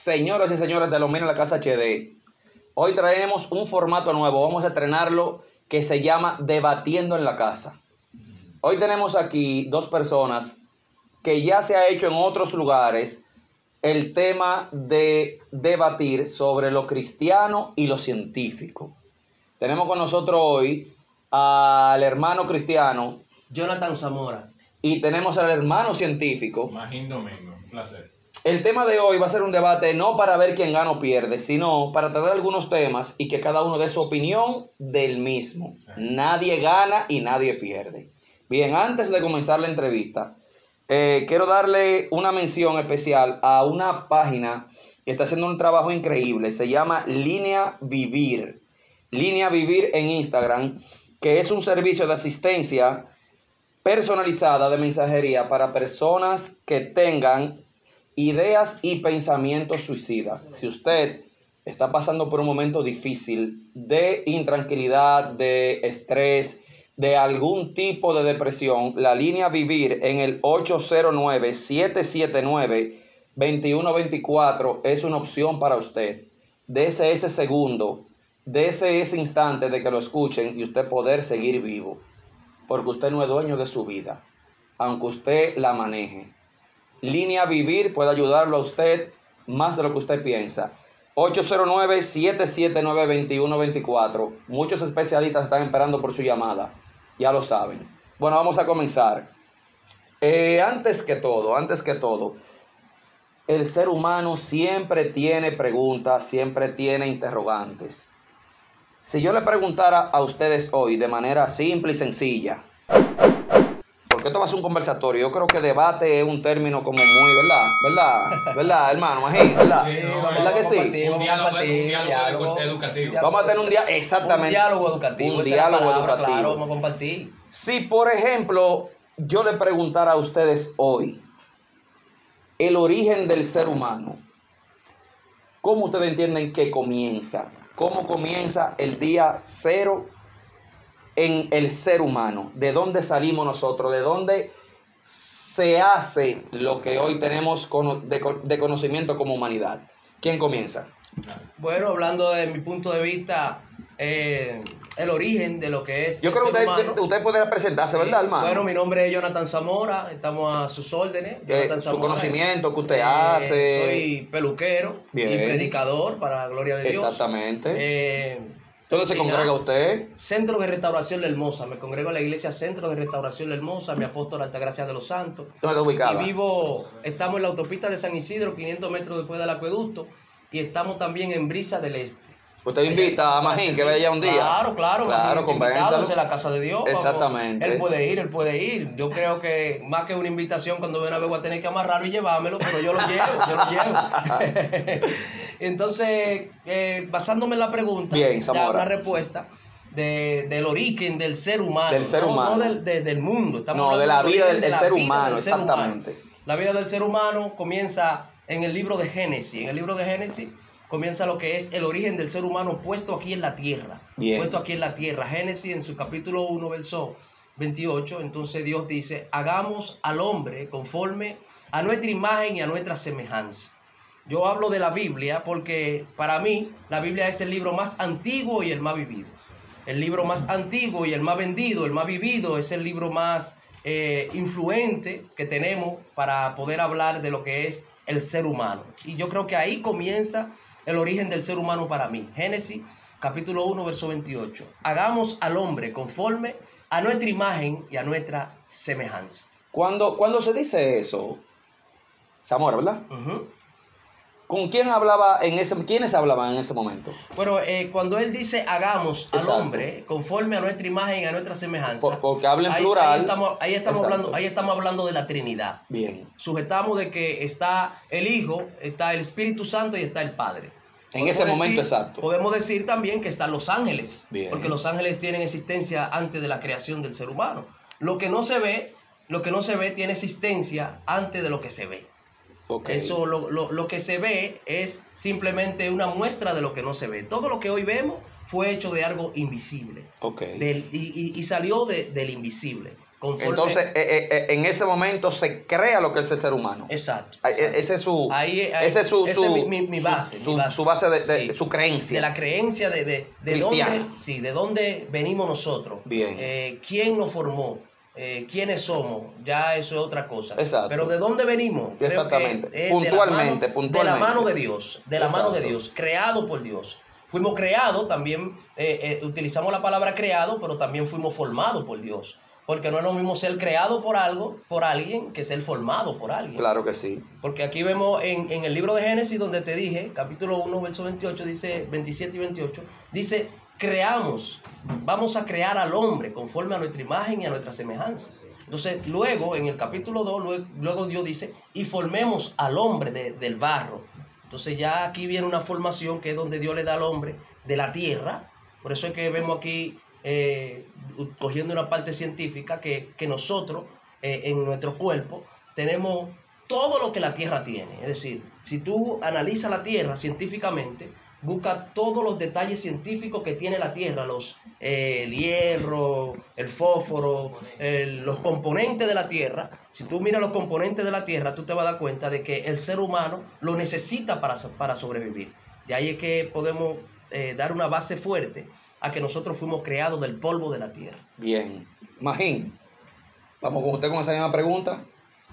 Señoras y señores de Ilumina la Casa HD, hoy traemos un formato nuevo, vamos a estrenarlo, que se llama Debatiendo en la Casa. Hoy tenemos aquí dos personas que ya se ha hecho en otros lugares el tema de debatir sobre lo cristiano y lo científico. Tenemos con nosotros hoy al hermano cristiano Jonathan Zamora. Y tenemos al hermano científico Magín Domingo, un placer. El tema de hoy va a ser un debate no para ver quién gana o pierde, sino para tratar algunos temas y que cada uno dé su opinión del mismo. Nadie gana y nadie pierde. Bien, antes de comenzar la entrevista, quiero darle una mención especial a una página que está haciendo un trabajo increíble. Se llama Línea Vivir. Línea Vivir en Instagram, que es un servicio de asistencia personalizada de mensajería para personas que tengan ideas y pensamientos suicidas. Si usted está pasando por un momento difícil de intranquilidad, de estrés, de algún tipo de depresión, la Línea Vivir en el 809-779-2124 es una opción para usted. Dese ese segundo, dese ese instante de que lo escuchen y usted poder seguir vivo. Porque usted no es dueño de su vida, aunque usted la maneje. Línea Vivir puede ayudarlo a usted más de lo que usted piensa. 809-779-2124. Muchos especialistas están esperando por su llamada. Ya lo saben. Bueno, vamos a comenzar. Antes que todo, el ser humano siempre tiene preguntas, siempre tiene interrogantes. Si yo le preguntara a ustedes hoy de manera simple y sencilla, porque esto va a ser un conversatorio, yo creo que debate es un término como muy, ¿verdad, hermano? Magín, ¿verdad? Sí, ¿Verdad que sí? Un diálogo educativo. Vamos a tener un día, exactamente. Un diálogo educativo. Un diálogo educativo. Claro, vamos a compartir. Si, por ejemplo, yo le preguntara a ustedes hoy el origen del ser humano, ¿cómo ustedes entienden que comienza? ¿Cómo comienza el día cero en el ser humano? ¿De dónde salimos nosotros? ¿De dónde se hace lo que hoy tenemos de conocimiento como humanidad? ¿Quién comienza? Bueno, hablando de mi punto de vista, el origen de lo que es yo creo que usted podría presentarse, ¿verdad, hermano? Bueno, mi nombre es Jonathan Zamora, estamos a sus órdenes. Jonathan su Zamora, conocimiento que usted hace. Soy peluquero. Bien. Y predicador, para la gloria de Dios. Exactamente. ¿Dónde se congrega usted? Centro de Restauración La Hermosa. Me congrego en la iglesia Centro de Restauración La Hermosa, mi apóstol Altagracia de los Santos. ¿Dónde está ubicada? Y estamos en la autopista de San Isidro, 500 metros después del acueducto, y estamos también en Brisa del Este. Usted invita a Magín que vaya un día. Claro, convénzalo. En la casa de Dios. Exactamente. Él puede ir. Yo creo que más que una invitación, cuando ven a ver voy a tener que amarrarlo y llevármelo, pero yo lo llevo. Entonces, basándome en la pregunta, bien, ya una respuesta del origen del ser humano. Del ser humano. No del mundo. No, de la vida del ser humano, exactamente. La vida del ser humano comienza en el libro de Génesis. En el libro de Génesis comienza lo que es el origen del ser humano puesto aquí en la tierra. Bien. Puesto aquí en la tierra. Génesis en su capítulo 1, verso 28. Entonces Dios dice: hagamos al hombre conforme a nuestra imagen y a nuestra semejanza. Yo hablo de la Biblia porque para mí la Biblia es el libro más antiguo y el más vivido. El libro más antiguo y el más vendido, el más vivido, es el libro más influente que tenemos para poder hablar de lo que es el ser humano. Y yo creo que ahí comienza el origen del ser humano para mí. Génesis capítulo 1, verso 28. Hagamos al hombre conforme a nuestra imagen y a nuestra semejanza. Cuando se dice eso, Zamora, ¿verdad? ¿Con quién hablaba quiénes hablaban en ese momento? Bueno, cuando él dice hagamos al hombre conforme a nuestra imagen y a nuestra semejanza. Porque habla en plural. Ahí estamos hablando de la Trinidad. Bien. Sujetamos de que está el Hijo, está el Espíritu Santo y está el Padre. En ese momento exacto. Podemos decir también que están los ángeles. Bien. Porque los ángeles tienen existencia antes de la creación del ser humano. Lo que no se ve tiene existencia antes de lo que se ve. Okay. Eso, lo que se ve es simplemente una muestra de lo que no se ve. Todo lo que hoy vemos fue hecho de algo invisible. Okay. Y salió del invisible. Conforme, entonces, en ese momento se crea lo que es el ser humano. Exacto. Ese es su, mi base. Su base de su creencia. De la creencia de dónde venimos nosotros. Bien. ¿Quién nos formó? ¿Quiénes somos? Ya eso es otra cosa. Exacto. Pero ¿de dónde venimos? Exactamente. Puntualmente. De la mano de Dios. De la Exacto. mano de Dios. Creado por Dios. Fuimos creados también, utilizamos la palabra creado, pero también fuimos formados por Dios. Porque no es lo mismo ser creado por alguien, que ser formado por alguien. Claro que sí. Porque aquí vemos en el libro de Génesis, donde te dije, capítulo 1, verso 28, dice 27 y 28, dice, vamos a crear al hombre conforme a nuestra imagen y a nuestra semejanza. Entonces, luego, en el capítulo 2, luego Dios dice, y formemos al hombre del barro. Entonces ya aquí viene una formación que es donde Dios le da al hombre de la tierra. Por eso es que vemos aquí, cogiendo una parte científica, que nosotros en nuestro cuerpo tenemos todo lo que la tierra tiene. Es decir, si tú analizas la tierra científicamente, busca todos los detalles científicos que tiene la tierra, el hierro, el fósforo, los componentes de la tierra. Si tú miras los componentes de la tierra, tú te vas a dar cuenta de que el ser humano lo necesita para sobrevivir. De ahí es que podemos dar una base fuerte a que nosotros fuimos creados del polvo de la tierra. Bien. Magín, vamos con usted con esa misma pregunta.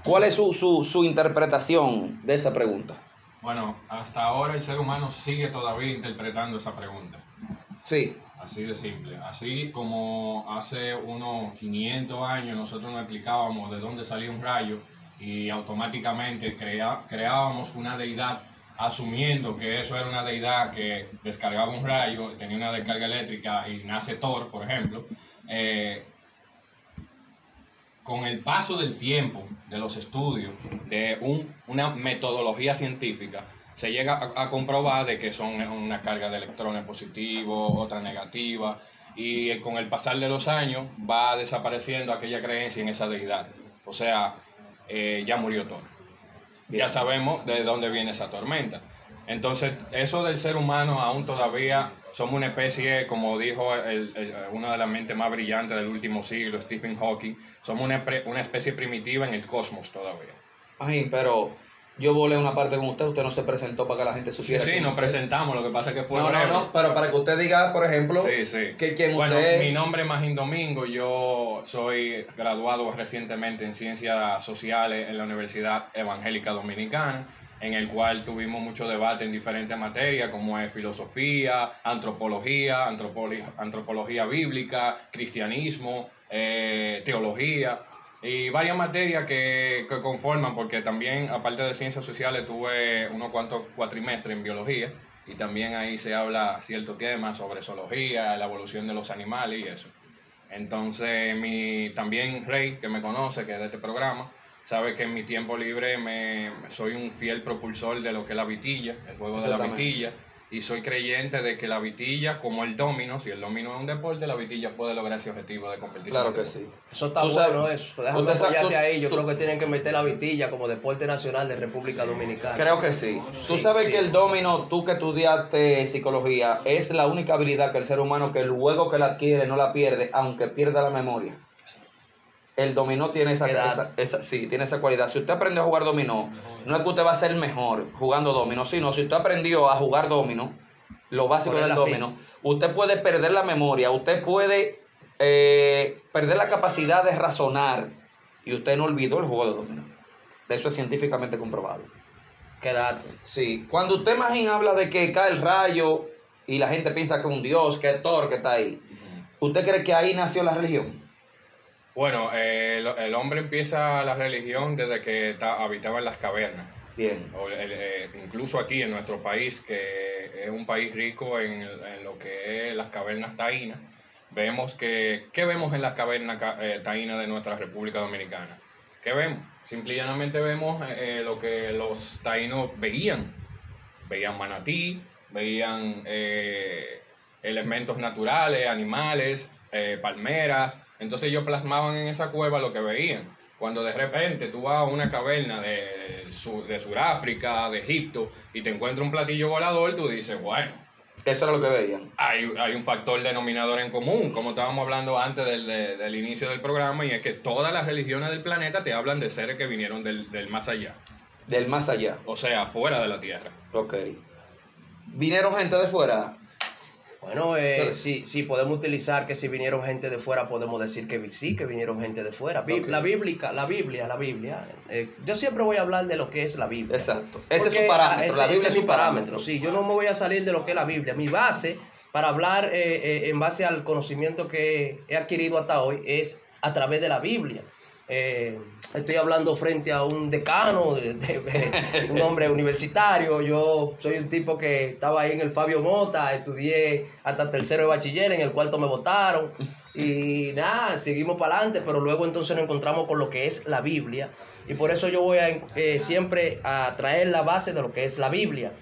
¿Cuál es su interpretación de esa pregunta? Bueno, hasta ahora el ser humano sigue todavía interpretando esa pregunta. Sí. Así de simple. Así como hace unos 500 años nosotros nos explicábamos de dónde salía un rayo y automáticamente creábamos una deidad asumiendo que eso era una deidad que descargaba un rayo, tenía una descarga eléctrica y nace Thor, por ejemplo. Con el paso del tiempo, de los estudios, de una metodología científica, se llega a comprobar de que son una carga de electrones positivos, otra negativa, y con el pasar de los años va desapareciendo aquella creencia en esa deidad. O sea, ya murió Thor. Ya sabemos de dónde viene esa tormenta. Entonces, eso del ser humano aún todavía somos una especie, como dijo una de las mentes más brillantes del último siglo, Stephen Hawking, somos una especie primitiva en el cosmos todavía. Ay, pero yo volé una parte con usted no se presentó para que la gente supiera. Sí, nos presentamos, lo que pasa es que fue breve. No, pero para que usted diga, por ejemplo, quién usted es. Mi nombre es Magín Domingo, yo soy graduado recientemente en Ciencias Sociales en la Universidad Evangélica Dominicana, en el cual tuvimos mucho debate en diferentes materias, como es filosofía, antropología bíblica, cristianismo, teología, y varias materias que conforman, porque también, aparte de ciencias sociales, tuve unos cuantos cuatrimestres en biología, y también ahí se habla ciertos temas sobre zoología, la evolución de los animales y eso. Entonces, también Rey, que me conoce, que es de este programa, sabe que en mi tiempo libre soy un fiel propulsor de lo que es la vitilla, el juego de la vitilla, y soy creyente de que la vitilla, como el domino, si el domino es un deporte, la vitilla puede lograr ese objetivo de competición. Claro que sí. Eso está bueno, eso. Déjame apoyarte ahí. Yo creo que tienen que meter la vitilla como deporte nacional de República Dominicana. Creo que sí. Tú sabes que el domino, tú que estudiaste psicología, es la única habilidad que el ser humano que luego que la adquiere no la pierde, aunque pierda la memoria. El dominó tiene tiene esa cualidad. Si usted aprendió a jugar dominó, no es que usted va a ser mejor jugando dominó, sino si usted aprendió a jugar dominó, lo básico del dominó, usted puede perder la memoria, usted puede perder la capacidad de razonar y usted no olvidó el juego de dominó. Eso es científicamente comprobado. ¿Qué dato? Sí. Cuando usted imagina habla de que cae el rayo y la gente piensa que es un dios, que es Thor, que está ahí, ¿usted cree que ahí nació la religión? Bueno, el hombre empieza la religión desde que habitaba en las cavernas. Bien. Incluso aquí en nuestro país, que es un país rico en lo que es las cavernas taínas, vemos ¿qué vemos en las cavernas taínas de nuestra República Dominicana? ¿Qué vemos? Simple y llanamente vemos lo que los taínos veían. Veían manatí, veían elementos naturales, animales, palmeras. Entonces ellos plasmaban en esa cueva lo que veían. Cuando de repente tú vas a una caverna de Sudáfrica, de Egipto, y te encuentras un platillo volador, tú dices, bueno, Eso era lo que veían. Hay un factor denominador en común, como estábamos hablando antes del inicio del programa, y es que todas las religiones del planeta te hablan de seres que vinieron del más allá. Del más allá. O sea, fuera de la Tierra. Ok. ¿Vinieron gente de fuera? Bueno, sí, podemos utilizar que si vinieron gente de fuera, podemos decir que sí, que vinieron gente de fuera. Okay. La Biblia. Yo siempre voy a hablar de lo que es la Biblia. Exacto. Ese es su parámetro. La Biblia es su parámetro. Sí, yo no me voy a salir de lo que es la Biblia. Mi base, para hablar en base al conocimiento que he adquirido hasta hoy, es a través de la Biblia. Estoy hablando frente a un decano, un hombre universitario. Yo soy un tipo que estaba ahí en el Fabio Mota, estudié hasta tercero de bachiller, en el cuarto me votaron y nada, seguimos para adelante, pero luego entonces nos encontramos con lo que es la Biblia y por eso yo voy a siempre a traer la base de lo que es la Biblia.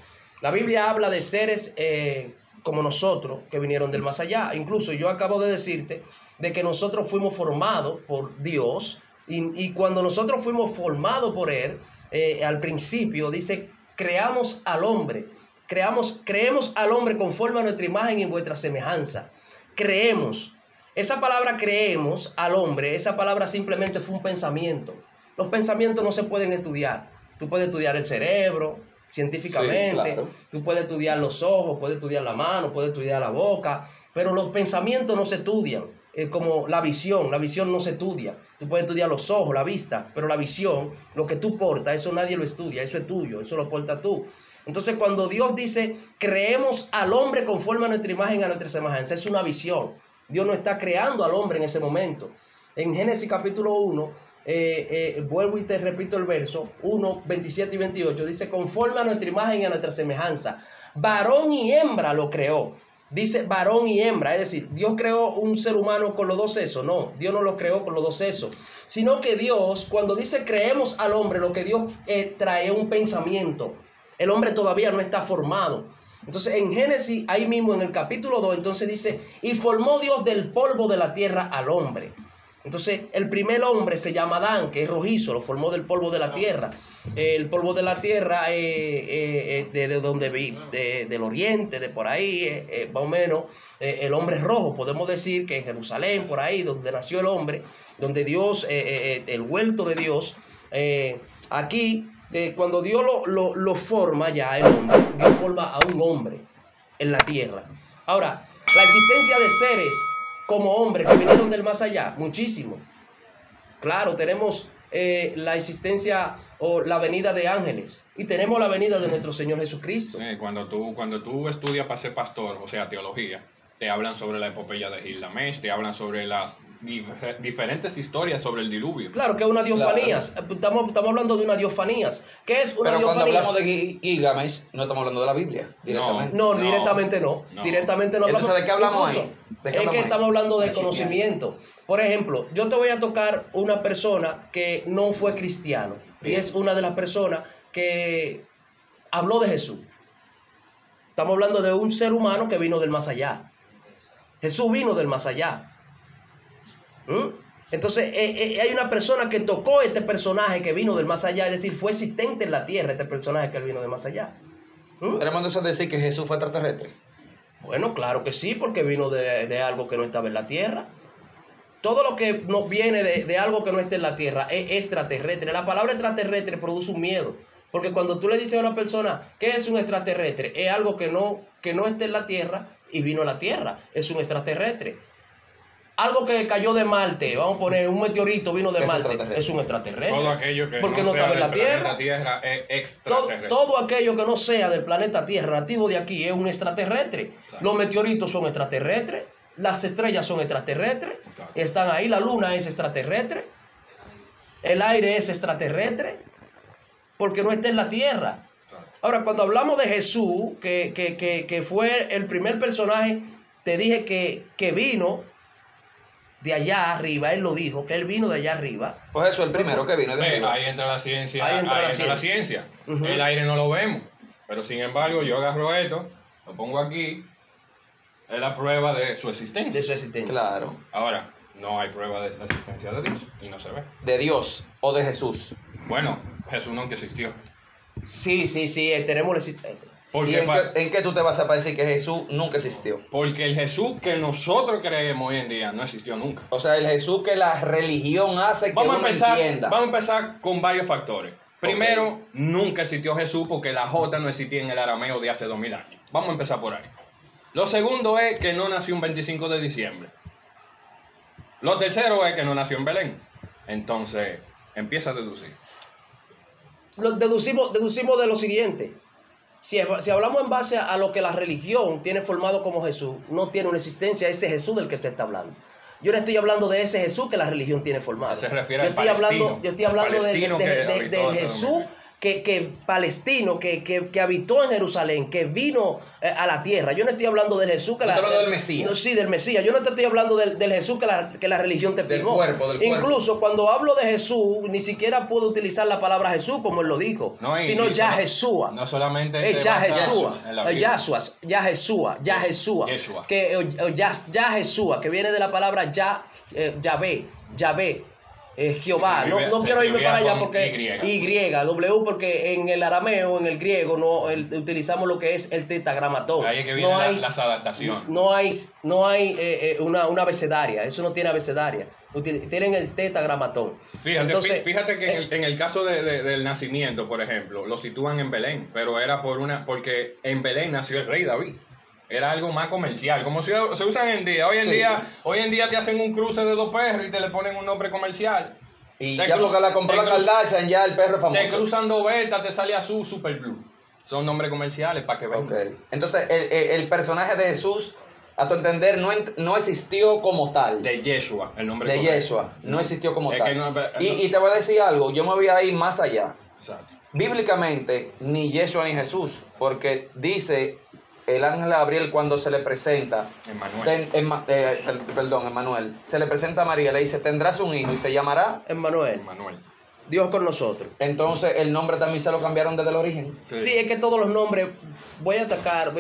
La Biblia habla de seres como nosotros que vinieron del más allá. Incluso yo acabo de decirte de que nosotros fuimos formados por Dios. Y cuando nosotros fuimos formados por Él, al principio dice, creemos al hombre conforme a nuestra imagen y en vuestra semejanza. Creemos. Esa palabra creemos al hombre, esa palabra simplemente fue un pensamiento. Los pensamientos no se pueden estudiar. Tú puedes estudiar el cerebro científicamente, sí, claro. Tú puedes estudiar los ojos, puedes estudiar la mano, puedes estudiar la boca, pero los pensamientos no se estudian. Como la visión no se estudia. Tú puedes estudiar los ojos, la vista, pero la visión, lo que tú portas, eso nadie lo estudia, eso es tuyo, eso lo portas tú. Entonces cuando Dios dice, creemos al hombre conforme a nuestra imagen, a nuestra semejanza, es una visión. Dios no está creando al hombre en ese momento. En Génesis capítulo 1, vuelvo y te repito el verso, 1, 27 y 28, dice, conforme a nuestra imagen y a nuestra semejanza, varón y hembra lo creó. Dice varón y hembra, es decir, Dios creó un ser humano con los dos sexos. No, Dios no lo creó con los dos sexos, sino que Dios, cuando dice creemos al hombre, lo que Dios trae un pensamiento. El hombre todavía no está formado. Entonces en Génesis, ahí mismo en el capítulo 2, entonces dice, y formó Dios del polvo de la tierra al hombre. Entonces el primer hombre se llama Adán, que es rojizo, lo formó del polvo de la tierra. El polvo de la tierra de donde vi, del oriente, de por ahí, más o menos, el hombre es rojo. Podemos decir que en Jerusalén, por ahí, donde nació el hombre, donde Dios, el huerto de Dios, aquí, cuando Dios lo forma ya el hombre, Dios forma a un hombre en la tierra. Ahora, la existencia de seres como hombres que vinieron del más allá, muchísimo. Claro, tenemos la existencia o la venida de ángeles y tenemos la venida de nuestro Señor Jesucristo. Sí, cuando tú estudias para ser pastor, o sea, teología, te hablan sobre la epopeya de Gilgamesh, te hablan sobre las diferentes historias sobre el diluvio. Claro, que es una diofanías. Claro. Estamos hablando de una diofanías. ¿Qué es una Pero diofanías? Cuando hablamos de Gilgamesh, no estamos hablando de la Biblia directamente. No, directamente no. Directamente no hablamos. Entonces, ¿de qué hablamos incluso, ahí? Es que estamos hablando de conocimiento. Por ejemplo, yo te voy a tocar una persona que no fue cristiano. Bien. Y es una de las personas que habló de Jesús. Estamos hablando de un ser humano que vino del más allá. Jesús vino del más allá. Entonces hay una persona que tocó este personaje que vino del más allá, es decir, fue existente en la tierra este personaje que vino del más allá. ¿Tenemos entonces decir que Jesús fue extraterrestre? Bueno, claro que sí, porque vino de algo que no estaba en la tierra. Todo lo que nos viene de algo que no está en la tierra es extraterrestre. La palabra extraterrestre produce un miedo, porque cuando tú le dices a una persona ¿qué es un extraterrestre? Es algo que no está en la tierra y vino a la tierra, es un extraterrestre. Algo que cayó de Marte, vamos a poner un meteorito vino de Marte, es un extraterrestre. Todo aquello que porque no estaba en la tierra es extraterrestre. Todo aquello que no sea del planeta Tierra, nativo de aquí, es un extraterrestre. Exacto. Los meteoritos son extraterrestres, las estrellas son extraterrestres, exacto, están ahí, la luna es extraterrestre, el aire es extraterrestre, porque no está en la Tierra. Exacto. Ahora, cuando hablamos de Jesús, que fue el primer personaje, te dije que vino de allá arriba, él lo dijo, que él vino de allá arriba. Pues eso, el primero que vino de arriba. Ahí entra la ciencia. Ahí entra la ciencia. El aire no lo vemos, pero sin embargo yo agarro esto, lo pongo aquí, es la prueba de su existencia. De su existencia. Claro. Ahora, no hay prueba de la existencia de Dios y no se ve. ¿De Dios o de Jesús? Bueno, Jesús nunca existió. Sí, tenemos Porque ¿Y en qué tú te vas a decir que Jesús nunca existió? Porque el Jesús que nosotros creemos hoy en día no existió nunca. O sea, el Jesús que la religión hace que uno entienda. Vamos a empezar con varios factores. Primero, nunca existió Jesús porque la J no existía en el arameo de hace 2000 años. Vamos a empezar por ahí. Lo segundo es que no nació un 25 de diciembre. Lo tercero es que no nació en Belén. Entonces, empieza a deducir. Deducimos de lo siguiente. Si hablamos en base a lo que la religión tiene formado como Jesús, no tiene una existencia ese Jesús del que usted está hablando. Yo no estoy hablando de ese Jesús que la religión tiene formado. Se refiere al palestino. Yo estoy hablando del Jesús palestino que habitó en Jerusalén, que vino a la tierra. Yo no estoy hablando del Jesús que del Mesías. No, sí, del Mesías. Yo no te estoy hablando del Jesús que la religión te firmó. Del cuerpo. Incluso cuando hablo de Jesús, ni siquiera puedo utilizar la palabra Jesús como él lo dijo, sino ya Jesús. No solamente es ya Jesús, ya Jesús, que viene de la palabra Yahvé. Jehová, no quiero irme para allá porque Y, porque en el arameo, en el griego, utilizamos lo que es el tetragramatón. Ahí es que viene las adaptaciones. No hay una abecedaria, eso no tiene abecedaria. Tienen el tetragramatón. Fíjate que en el caso del nacimiento, por ejemplo, lo sitúan en Belén, pero era porque en Belén nació el rey David. Era algo más comercial, como se usa hoy en día. Hoy en día te hacen un cruce de 2 perros y te le ponen un nombre comercial. Y ya porque la compró la Kardashian, ya el perro es famoso. Te cruzan 2 betas, te sale azul, super blue. Son nombres comerciales para que vean. Okay. Entonces, el personaje de Jesús, a tu entender, no existió como tal. De Yeshua, el nombre de Yeshua, no existió como tal. No, y te voy a decir algo, yo me voy a ir más allá. Exacto. Bíblicamente, ni Yeshua ni Jesús, porque dice el ángel Gabriel cuando se le presenta, Emmanuel, se le presenta a María, le dice, tendrás un hijo y se llamará Emmanuel. Dios con nosotros. Entonces el nombre también se lo cambiaron desde el origen. Sí, es que todos los nombres, voy a atacar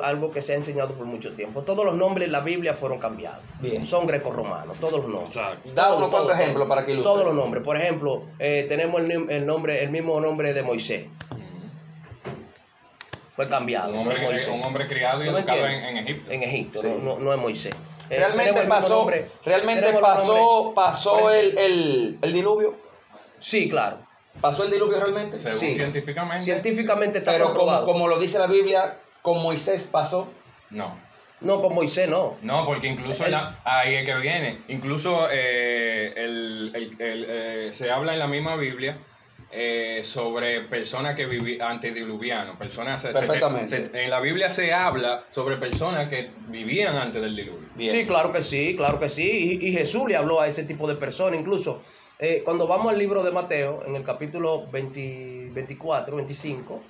algo que se ha enseñado por mucho tiempo. Todos los nombres en la Biblia fueron cambiados. Bien. Son grecorromanos, todos los nombres. Da unos cuantos ejemplos para que ilustres. Todos los nombres. Por ejemplo, tenemos el mismo nombre de Moisés. Fue cambiado. Un hombre criado y educado en Egipto. En Egipto, sí. no es Moisés. Realmente pasó el diluvio. Sí, claro. ¿Pasó el diluvio realmente? Según sí. Científicamente. Científicamente está pero comprobado. como lo dice la Biblia, con Moisés pasó. No. No, con Moisés no. No, porque incluso ahí es que viene. Incluso se habla en la misma Biblia sobre personas que vivían antediluvianos. Perfectamente. En la Biblia se habla sobre personas que vivían antes del diluvio. Bien. Sí, claro que sí. Y Jesús le habló a ese tipo de personas. Incluso cuando vamos al libro de Mateo, en el capítulo 24, 25,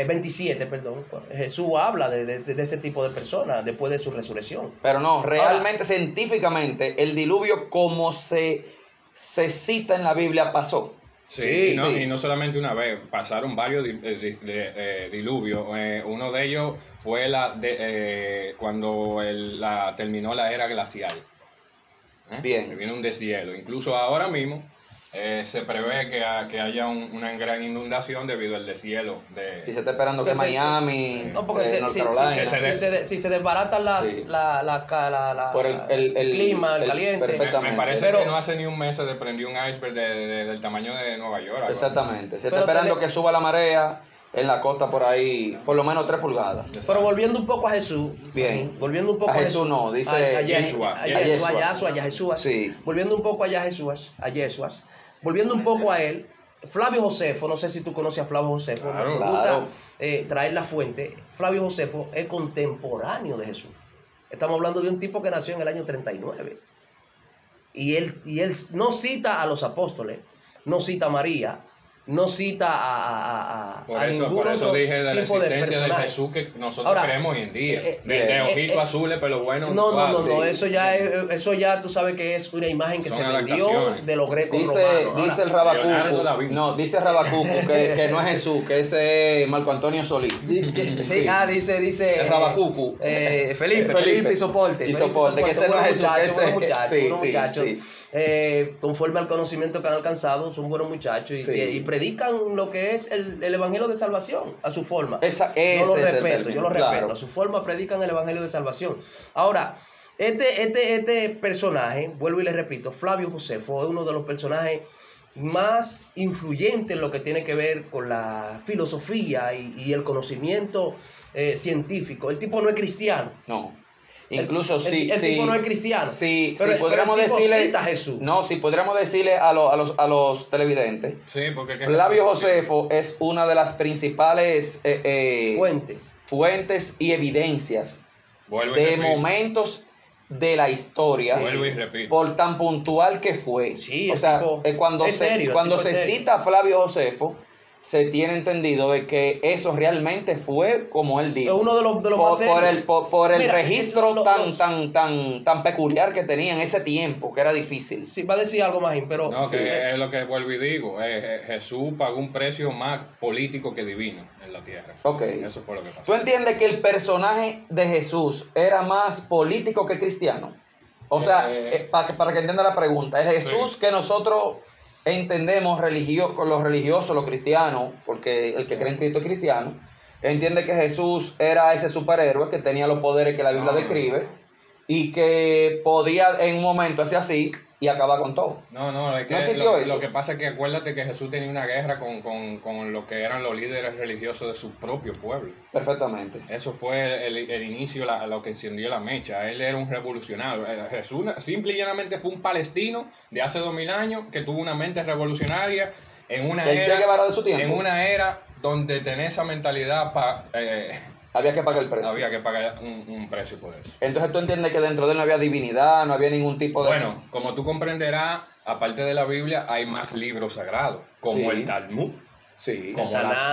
27, perdón, Jesús habla de ese tipo de personas después de su resurrección. Pero no, realmente, científicamente, el diluvio como se cita en la Biblia pasó. Sí. Y no solamente una vez, pasaron varios diluvios. Uno de ellos fue cuando terminó la era glacial. Bien. Que viene un deshielo. Incluso ahora mismo se prevé que haya una gran inundación debido al deshielo. Si se está esperando que Miami, North Carolina. Si se desbaratan por el clima, el caliente. Me parece que no hace ni un mes se desprendió un iceberg del tamaño de Nueva York. Exactamente. Se está esperando que suba la marea en la costa por ahí, por lo menos 3 pulgadas. Pero volviendo un poco a Jesús. Bien. Volviendo un poco a Jesús no, dice a Yeshua. Sí. Volviendo un poco a Yeshua. Volviendo un poco a él, Flavio Josefo, no sé si tú conoces a Flavio Josefo. Claro. Me gusta traer la fuente. Flavio Josefo es contemporáneo de Jesús. Estamos hablando de un tipo que nació en el año 39. Y él no cita a los apóstoles, no cita a María, no cita a por eso dije de la existencia de Jesús que nosotros creemos hoy en día. De ojitos azules, pero bueno. No, eso ya tú sabes que es una imagen que se vendió de los grecos romanos. Dice el Rabacucu, dice Rabacucu que no es Jesús, que es Marco Antonio Solís. Dice el Rabacucu. Felipe y Soporte, que ese no es Jesús, muchachos. Conforme al conocimiento que han alcanzado, son buenos muchachos y predican lo que es el evangelio de salvación a su forma. Yo lo respeto, a su forma predican el evangelio de salvación. Ahora, este personaje, vuelvo y le repito, Flavio Josefo es uno de los personajes más influyentes en lo que tiene que ver con la filosofía y el conocimiento científico. El tipo no es cristiano. No. Incluso el tipo no es cristiano. Si podríamos decirle, cita a Jesús. No, si podríamos decirle a los televidentes, Sí, porque Flavio Josefo es una de las principales fuentes y evidencias de momentos de la historia, por tan puntual que fue. Sí, o sea, cuando se cita a Flavio Josefo, se tiene entendido de que eso realmente fue como él dijo. Uno de los más serios. Por el registro tan peculiar que tenía en ese tiempo, que era difícil. Sí, va a decir algo más, pero... No, sí, que es lo que vuelvo y digo. Jesús pagó un precio más político que divino en la tierra. Ok. Eso fue lo que pasó. ¿Tú entiendes que el personaje de Jesús era más político que cristiano? O sea, para que entienda la pregunta, el Jesús que nosotros entendemos con los religiosos, los cristianos, porque el que cree en Cristo es cristiano, entiende que Jesús era ese superhéroe que tenía los poderes que la Biblia describe y que podía en un momento hacer así y acabar con todo. No, es que lo que pasa es que acuérdate que Jesús tenía una guerra con lo que eran los líderes religiosos de su propio pueblo. Perfectamente. Eso fue el inicio, lo que encendió la mecha. Él era un revolucionario. Jesús simple y llanamente fue un palestino de hace 2000 años que tuvo una mente revolucionaria en una Che Guevara de su tiempo. En una era donde tener esa mentalidad había que pagar el precio. Había que pagar un precio por eso. Entonces tú entiendes que dentro de él no había divinidad, no había ningún tipo de... Bueno, como tú comprenderás, aparte de la Biblia, hay más libros sagrados, como el Talmud,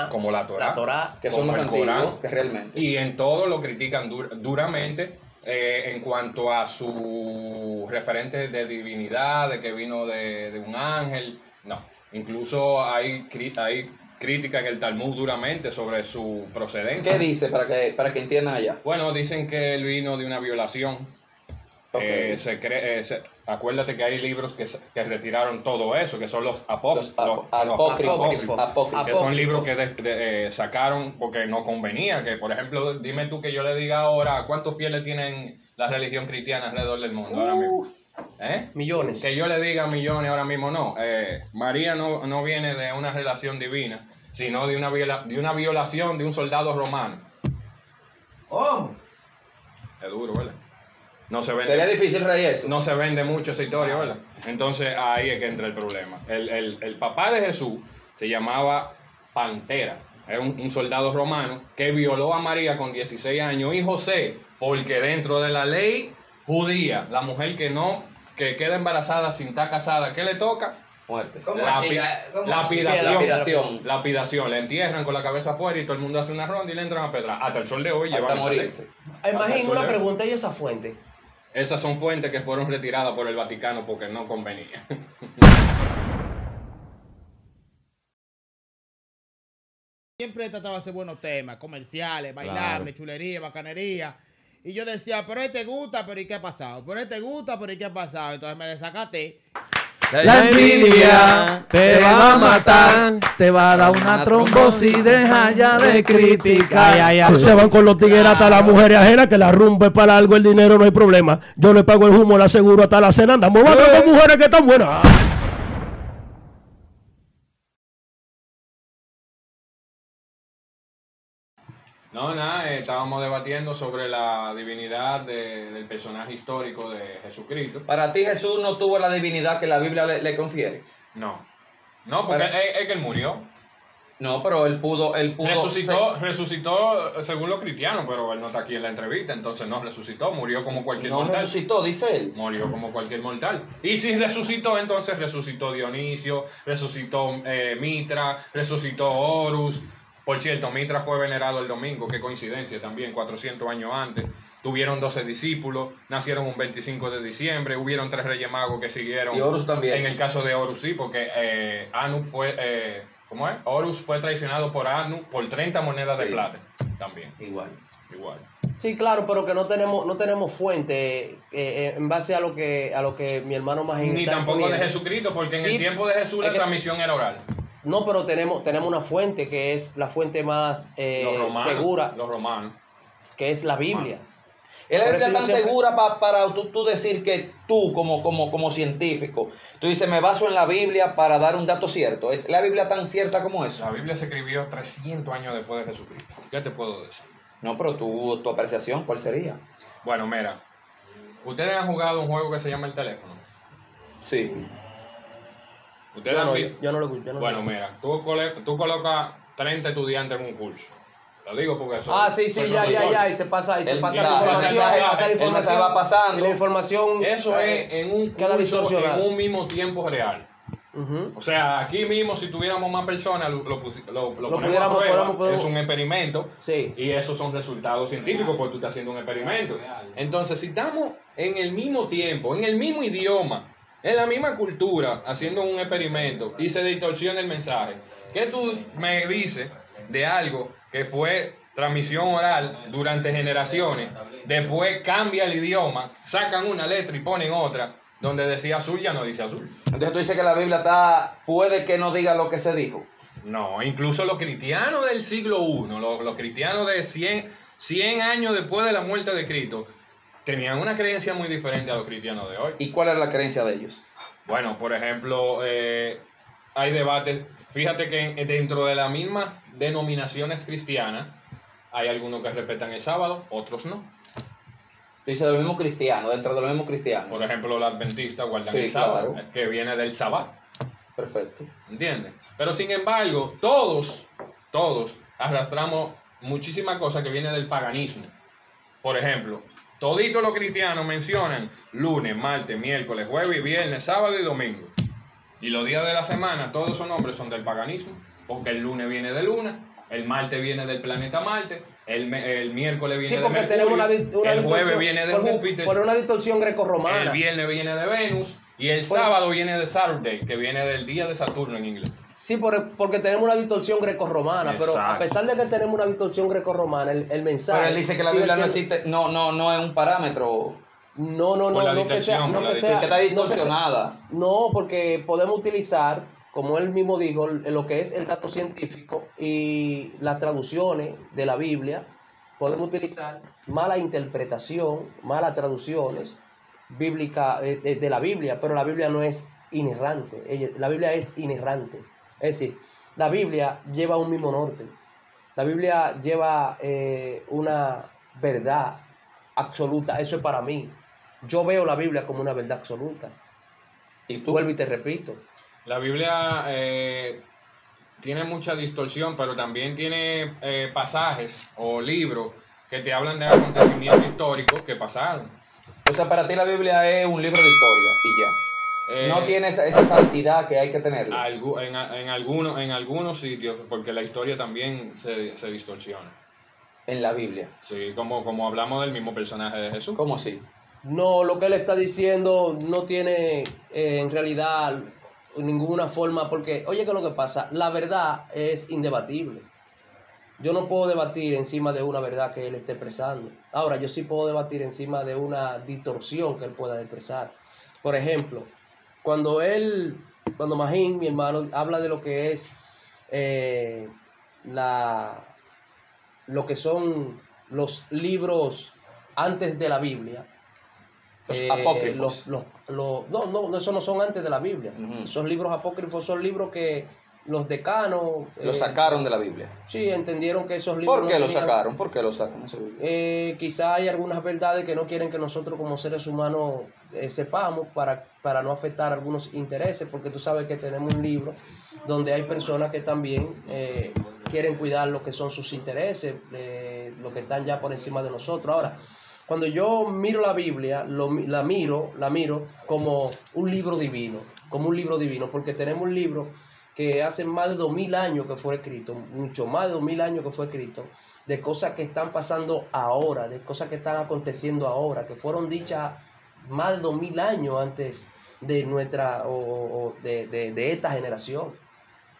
como la Torá, que son más antiguos que realmente. Y en todo lo critican duramente en cuanto a su referente de divinidad, de que vino de un ángel. No, incluso hay crítica en el Talmud duramente sobre su procedencia. ¿Qué dice para que entiendan allá? Bueno, dicen que él vino de una violación. Okay. Acuérdate que hay libros que retiraron todo eso, que son los apócrifos, que son libros que sacaron porque no convenía. Que, por ejemplo, dime tú que yo le diga ahora cuántos fieles tienen la religión cristiana alrededor del mundo ahora mismo. Millones. Que yo le diga millones ahora mismo, no. María no viene de una relación divina, sino de una violación de un soldado romano. Oh. Es duro, ¿verdad? No se vende. Sería difícil reír eso. No se vende mucho esa historia, ¿verdad? Entonces ahí es que entra el problema. El papá de Jesús se llamaba Pantera. Era un soldado romano que violó a María con 16 años y José, porque dentro de la ley judía, la mujer que queda embarazada sin estar casada, ¿qué le toca? Muerte. Lapidación. Le entierran con la cabeza afuera y todo el mundo hace una ronda y le entran a pedrar. Hasta el sol de hoy llevan a morirse. Imagínate una pregunta, ¿y esa fuente? Esas son fuentes que fueron retiradas por el Vaticano porque no convenía. Siempre he tratado de hacer buenos temas, comerciales, bailables, chulería, bacanería. Y yo decía, pero te gusta, pero ¿y qué ha pasado? Pero te gusta, pero ¿y qué ha pasado? Entonces me desacaté. La envidia te va a matar, te va a dar una trombosis, deja ya de criticar. Se van con los tigres hasta las mujeres ajenas, que la rumba para algo, el dinero no hay problema. Yo le pago el humo, le aseguro hasta la cena, andamos con mujeres que están buenas. No, nada, estábamos debatiendo sobre la divinidad del personaje histórico de Jesucristo. ¿Para ti Jesús no tuvo la divinidad que la Biblia le confiere? No, porque es que él murió. No, pero él pudo resucitó según los cristianos, pero él no está aquí en la entrevista, entonces no resucitó, murió como cualquier mortal. No resucitó, dice él. Murió como cualquier mortal. Y si resucitó, entonces resucitó Dionisio, resucitó Mitra, resucitó Horus. Por cierto, Mitra fue venerado el domingo, qué coincidencia también, 400 años antes. Tuvieron 12 discípulos, nacieron un 25 de diciembre, hubieron 3 reyes magos que siguieron. Y Horus también. En el caso de Horus sí, porque Anu fue, ¿cómo es? Horus fue traicionado por Anu por 30 monedas de plata también. Igual. Sí, claro, pero que no tenemos fuente en base a lo que mi hermano Magín ni está tampoco poniendo. de Jesucristo, porque en el tiempo de Jesús la transmisión era oral. No, pero tenemos una fuente que es la fuente más segura, Los romanos. que es la Biblia. ¿Es la Por Biblia eso yo tan siempre- segura para tú decir que tú como científico, tú dices, me baso en la Biblia para dar un dato cierto? ¿Es la Biblia tan cierta como eso? La Biblia se escribió 300 años después de Jesucristo. ¿Qué te puedo decir? No, pero tu apreciación, ¿cuál sería? Bueno, mira, ustedes han jugado un juego que se llama el teléfono. Sí. Ustedes Yo han no, visto. yo no lo yo no Bueno, lo- mira, tú colocas 30 estudiantes en un curso. Lo digo porque eso. Ah, sí, soy ya, profesor. y se pasa la El información, mensaje pasa la el información, mensaje va pasando. y la información Eso es en un queda curso distorsionada. en un mismo tiempo real. Ujú. O sea, aquí mismo si tuviéramos más personas, lo ponemos a pudiéramos- prueba, podemos- es un experimento. Sí. Y esos son resultados científicos porque tú estás haciendo un experimento. Entonces, si estamos en el mismo tiempo, en el mismo idioma, en la misma cultura, haciendo un experimento y se distorsiona el mensaje, ¿qué tú me dices de algo que fue transmisión oral durante generaciones? Después cambia el idioma, sacan una letra y ponen otra, donde decía azul ya no dice azul. Entonces tú dices que la Biblia puede que no diga lo que se dijo. No, incluso los cristianos del siglo I, los cristianos de 100 años después de la muerte de Cristo, tenían una creencia muy diferente a los cristianos de hoy. ¿Y cuál era la creencia de ellos? Bueno, por ejemplo, hay debates. Fíjate que dentro de las mismas denominaciones cristianas, hay algunos que respetan el sábado, otros no. Dice de los mismos cristianos, dentro de los mismos cristianos. Por ejemplo, los adventistas guardan Sí, el sábado, claro. que viene del sabbat. Perfecto. ¿Entiendes? Pero sin embargo, todos arrastramos muchísimas cosas que vienen del paganismo. Por ejemplo, toditos los cristianos mencionan lunes, martes, miércoles, jueves, viernes, sábado y domingo. Y los días de la semana, todos esos nombres son del paganismo, porque el lunes viene de Luna, el martes viene del planeta Marte, el miércoles viene Sí, de porque Mercurio, tenemos una el jueves distorsión, viene de porque- Júpiter, por una distorsión el grecorromana. viernes viene de Venus y el Pues- sábado viene de Saturday, que viene del día de Saturno en inglés. Sí, porque tenemos una distorsión grecorromana, pero a Exacto. pesar de que tenemos una distorsión grecorromana, el mensaje... Pero él dice que la sigue Biblia no siendo- existe, no es un parámetro. No, Por la no que sea... distorsión, No por la que sea Que está no que sea- distorsionada. No, porque podemos utilizar, como él mismo dijo, lo que es el dato científico y las traducciones de la Biblia. Podemos utilizar mala interpretación, malas traducciones bíblicas de la Biblia, pero la Biblia no es inerrante. La Biblia es inerrante. Es decir, la Biblia lleva un mismo norte. La Biblia lleva una verdad absoluta. Eso es para mí. Yo veo la Biblia como una verdad absoluta. ¿Y tú? Vuelvo y te repito. La Biblia tiene mucha distorsión, pero también tiene pasajes o libros que te hablan de acontecimientos históricos que pasaron. O sea, para ti la Biblia es un libro de historia y ya. No tiene esa santidad que hay que tener. En algunos sitios, porque la historia también se distorsiona. En la Biblia. Sí, como hablamos del mismo personaje de Jesús. ¿Cómo así? No, lo que él está diciendo no tiene en realidad ninguna forma, porque, oye, ¿qué es lo que pasa? La verdad es indebatible. Yo no puedo debatir encima de una verdad que él esté expresando. Ahora, yo sí puedo debatir encima de una distorsión que él pueda expresar. Por ejemplo, cuando Magín, mi hermano, habla de lo que es lo que son los libros antes de la Biblia. Los apócrifos. No, esos no son antes de la Biblia. Ujú. Esos libros apócrifos son libros que los decanos... Lo sacaron de la Biblia. Sí, entendieron que esos libros... ¿Por qué no lo tenían- sacaron? ¿Por qué lo sacan? Esa Biblia? Quizá hay algunas verdades que no quieren que nosotros como seres humanos sepamos para no afectar algunos intereses, porque tú sabes que tenemos un libro donde hay personas que también quieren cuidar lo que son sus intereses, lo que están ya por encima de nosotros. Ahora, cuando yo miro la Biblia, la miro como un libro divino, porque tenemos un libro que hace más de 2000 años que fue escrito, mucho más de 2000 años que fue escrito, de cosas que están pasando ahora, de cosas que están aconteciendo ahora, que fueron dichas más de 2000 años antes de nuestra, de esta generación.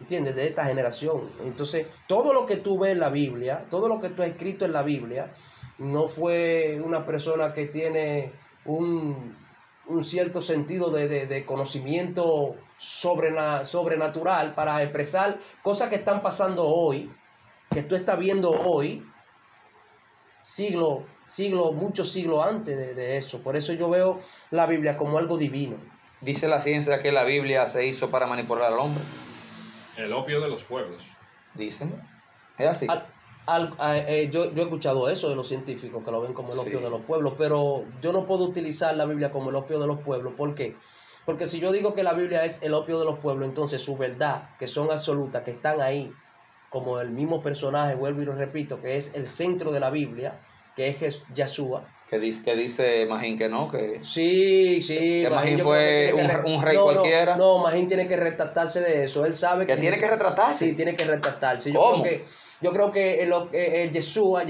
¿Entiendes? De esta generación. Entonces, todo lo que tú ves en la Biblia, todo lo que tú has escrito en la Biblia, no fue una persona que tiene un un cierto sentido de conocimiento sobrenatural para expresar cosas que están pasando hoy, que tú estás viendo hoy, muchos siglos antes de eso. Por eso yo veo la Biblia como algo divino. Dice la ciencia que la Biblia se hizo para manipular al hombre. El opio de los pueblos. Dicen. Es así. Yo he escuchado eso de los científicos, que lo ven como el opio Sí. de los pueblos, pero yo no puedo utilizar la Biblia como el opio de los pueblos. ¿Por qué? Porque si yo digo que la Biblia es el opio de los pueblos, entonces su verdad, que son absolutas, que están ahí, como el mismo personaje, vuelvo y lo repito, que es el centro de la Biblia, que es Yeshua. Que dice Magín que no, que Sí, Que Magín yo fue creo que tiene que un rey cualquiera. No, Magín tiene que retractarse de eso. Él sabe que tiene que retratarse. Sí, tiene que retractarse. ¿Cómo? Yo creo que Yeshua,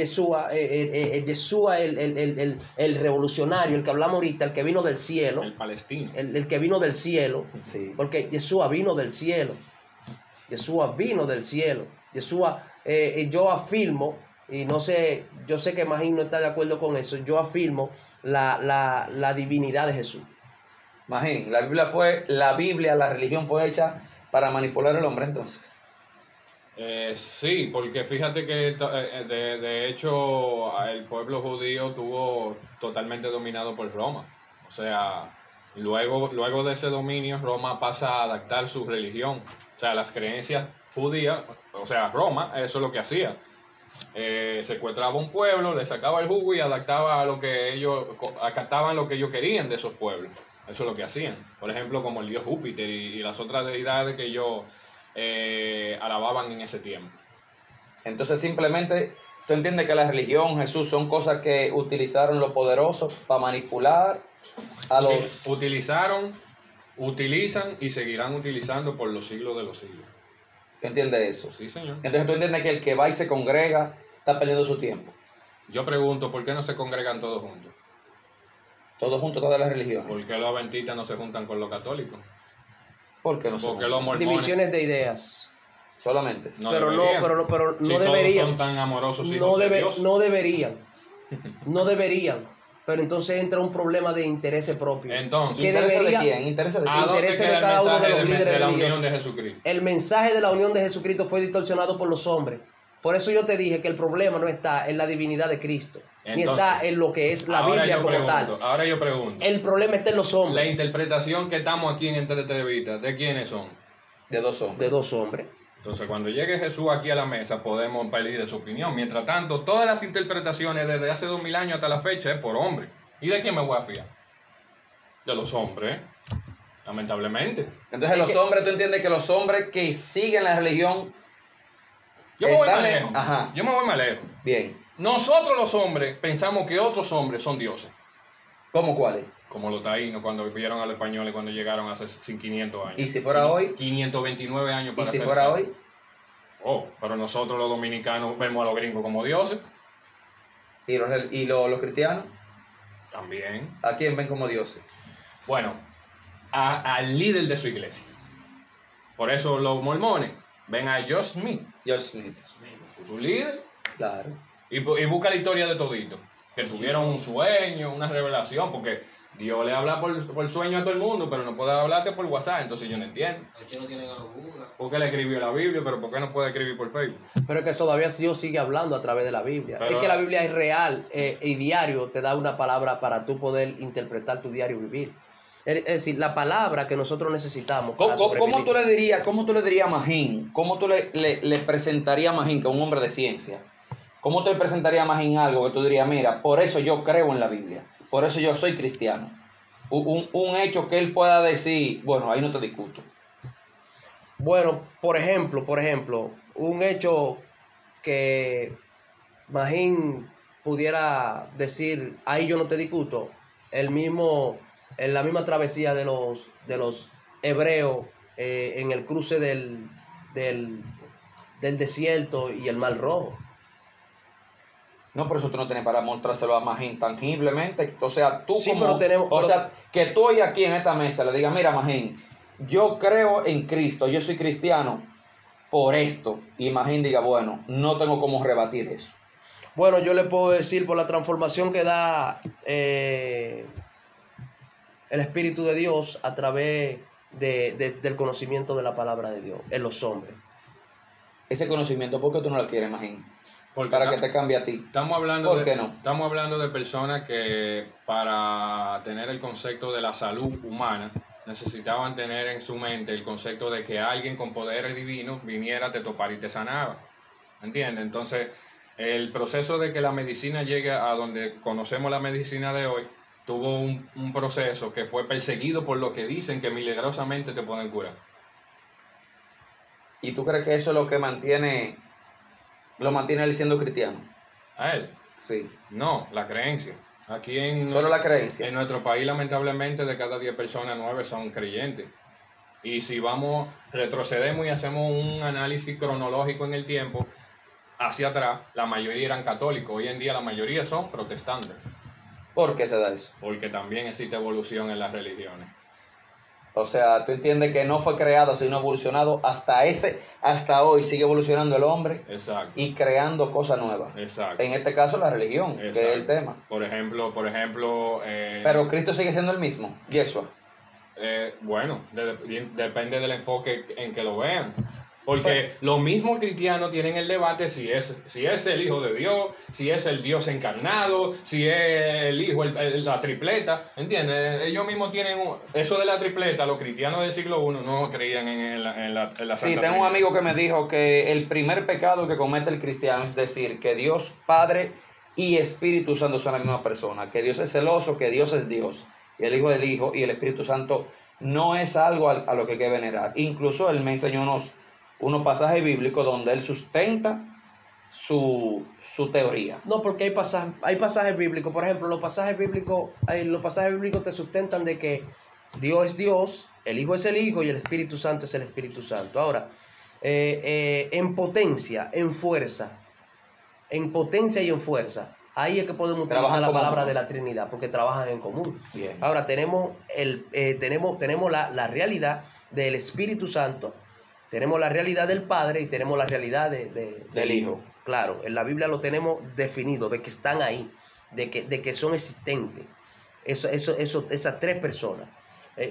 el revolucionario, el que hablamos ahorita, el que vino del cielo, El palestino. el que vino del cielo, Sí. porque Yeshua vino del cielo. Yeshua vino del cielo. Yeshua, yo afirmo, y no sé, yo sé que Magín no está de acuerdo con eso, yo afirmo la divinidad de Jesús. Magín, la Biblia, la religión fue hecha para manipular al hombre entonces. Sí, porque fíjate que de hecho el pueblo judío estuvo totalmente dominado por Roma. O sea, luego de ese dominio, Roma pasa a adaptar su religión. O sea, las creencias judías, o sea, Roma, eso es lo que hacía. Secuestraba un pueblo, le sacaba el jugo y adaptaba a lo que acataban lo que ellos querían de esos pueblos. Eso es lo que hacían. Por ejemplo, como el dios Júpiter y las otras deidades que ellos alababan en ese tiempo. Entonces simplemente tú entiendes que la religión, Jesús, son cosas que utilizaron los poderosos para manipular a los... Utilizan y seguirán utilizando por los siglos de los siglos. ¿Tú entiendes eso? Sí, señor. Entonces tú entiendes que el que va y se congrega está perdiendo su tiempo. Yo pregunto, ¿por qué no se congregan todos juntos? Todos juntos, todas las religiones. ¿Por qué los adventistas no se juntan con los católicos? ¿Por qué no ¿Por qué son? los mormones Divisiones de ideas. Solamente. no pero deberían? no Si no todos deberían. son tan amorosos No, hijos de Dios. no deberían. No deberían. Pero entonces entra un problema de intereses propios. Entonces, ¿Qué ¿Interesa debería- de quién? ¿Interesa de ¿a quién? dónde intereses queda de el cada uno de mensaje los líderes de la unión religiosos? de Jesucristo? El mensaje de la unión de Jesucristo fue distorsionado por los hombres. Por eso yo te dije que el problema no está en la divinidad de Cristo, ni Entonces, está en lo que es la ahora Biblia yo como pregunto, tal. Ahora yo pregunto, El problema está en los la hombres, interpretación que estamos aquí en Entrevista, ¿de quiénes son? De dos hombres. de dos hombres. Entonces, cuando llegue Jesús aquí a la mesa, podemos pedir su opinión. Mientras tanto, todas las interpretaciones desde hace 2000 años hasta la fecha es por hombre. ¿Y de quién me voy a fiar? De los hombres, lamentablemente. Entonces los hombres, tú entiendes que los hombres que siguen la religión... Yo me voy están más en- lejos. Ajá. Yo me voy más lejos. Bien. Nosotros los hombres pensamos que otros hombres son dioses. ¿Cómo cuáles? Como los taínos cuando vieron a los españoles cuando llegaron hace 500 años. ¿Y si fuera hoy? 529 años ¿Y para si ser fuera exacto. hoy? Oh, pero nosotros los dominicanos vemos a los gringos como dioses. ¿Y los cristianos? También. ¿A quién ven como dioses? Bueno, al líder de su iglesia. Por eso los mormones ven a Josh Smith, George Smith. su líder, Claro. y busca la historia de todito. Que tuvieron un sueño, una revelación, porque Dios le habla por sueño a todo el mundo, pero no puede hablarte por WhatsApp, entonces yo no entiendo. ¿Por qué le escribió la Biblia, pero por qué no puede escribir por Facebook? Pero que todavía Dios sigue hablando a través de la Biblia. Pero- es que la Biblia es real y diario te da una palabra para tú poder interpretar tu diario vivir. Es decir, la palabra que nosotros necesitamos para ¿Cómo sobrevivir. tú le dirías a Magín? ¿Cómo tú le presentarías a Magín, que es un hombre de ciencia? ¿Cómo tú le presentarías a Magín algo que tú dirías, mira, por eso yo creo en la Biblia, por eso yo soy cristiano? Un hecho que él pueda decir, bueno, ahí no te discuto. Bueno, por ejemplo, un hecho que Magín pudiera decir, ahí yo no te discuto, en la misma travesía de los hebreos en el cruce del desierto y el Mar Rojo. No, por eso tú no tienes para mostrárselo a Magín tangiblemente. O sea, tú Sí, como... pero tenemos- o pero- sea, que tú hoy aquí en esta mesa le digas, mira, Magín, yo creo en Cristo, yo soy cristiano por esto. Y Magín diga, bueno, no tengo cómo rebatir eso. Bueno, yo le puedo decir por la transformación que da el Espíritu de Dios a través del conocimiento de la palabra de Dios en los hombres. Ese conocimiento, ¿por qué tú no lo quieres, Magín? Porque Para que te cambie a ti. Estamos hablando ¿Por qué no? Estamos hablando de personas que para tener el concepto de la salud humana necesitaban tener en su mente el concepto de que alguien con poderes divinos viniera, te topara y te sanaba. ¿Entiendes? Entonces, el proceso de que la medicina llegue a donde conocemos la medicina de hoy tuvo un proceso que fue perseguido por lo que dicen que milagrosamente te pueden curar. ¿Y tú crees que eso es lo que lo mantiene él siendo cristiano? ¿A él? Sí. No, la creencia. Aquí Solo la creencia. En nuestro país, lamentablemente, de cada 10 personas, 9 son creyentes. Y si retrocedemos y hacemos un análisis cronológico en el tiempo, hacia atrás, la mayoría eran católicos. Hoy en día la mayoría son protestantes. ¿Por qué se da eso? Porque también existe evolución en las religiones. O sea, tú entiendes que no fue creado, sino evolucionado hasta hoy. Sigue evolucionando el hombre. Exacto. Y creando cosas nuevas. Exacto. En este caso, la religión, que es el tema. Por ejemplo... Pero Cristo sigue siendo el mismo, Yeshua. Bueno, depende del enfoque en que lo vean. Porque los mismos cristianos tienen el debate si es el Hijo de Dios, si es el Dios encarnado, si es el Hijo, la tripleta, ¿entiendes? Ellos mismos tienen eso de la tripleta, los cristianos del siglo I no creían en la Santa Sí, tengo Trinidad. un amigo que me dijo que el primer pecado que comete el cristiano es decir que Dios Padre y Espíritu Santo son la misma persona, que Dios es celoso, que Dios es Dios, y el Hijo del Hijo y el Espíritu Santo no es algo a lo que hay que venerar. Incluso él me enseñó unos pasajes bíblicos donde él sustenta su teoría. No, porque hay pasajes bíblicos. Por ejemplo, los pasajes bíblicos te sustentan de que Dios es Dios, el Hijo es el Hijo y el Espíritu Santo es el Espíritu Santo. Ahora, en potencia, en fuerza, ahí es que podemos utilizar Trabajan la como palabra uno. de la Trinidad, porque trabajan en común. Bien. Ahora, tenemos la realidad del Espíritu Santo, tenemos la realidad del Padre y tenemos la realidad del Hijo. Claro, en la Biblia lo tenemos definido, de que están ahí, de que son existentes. Esas tres personas.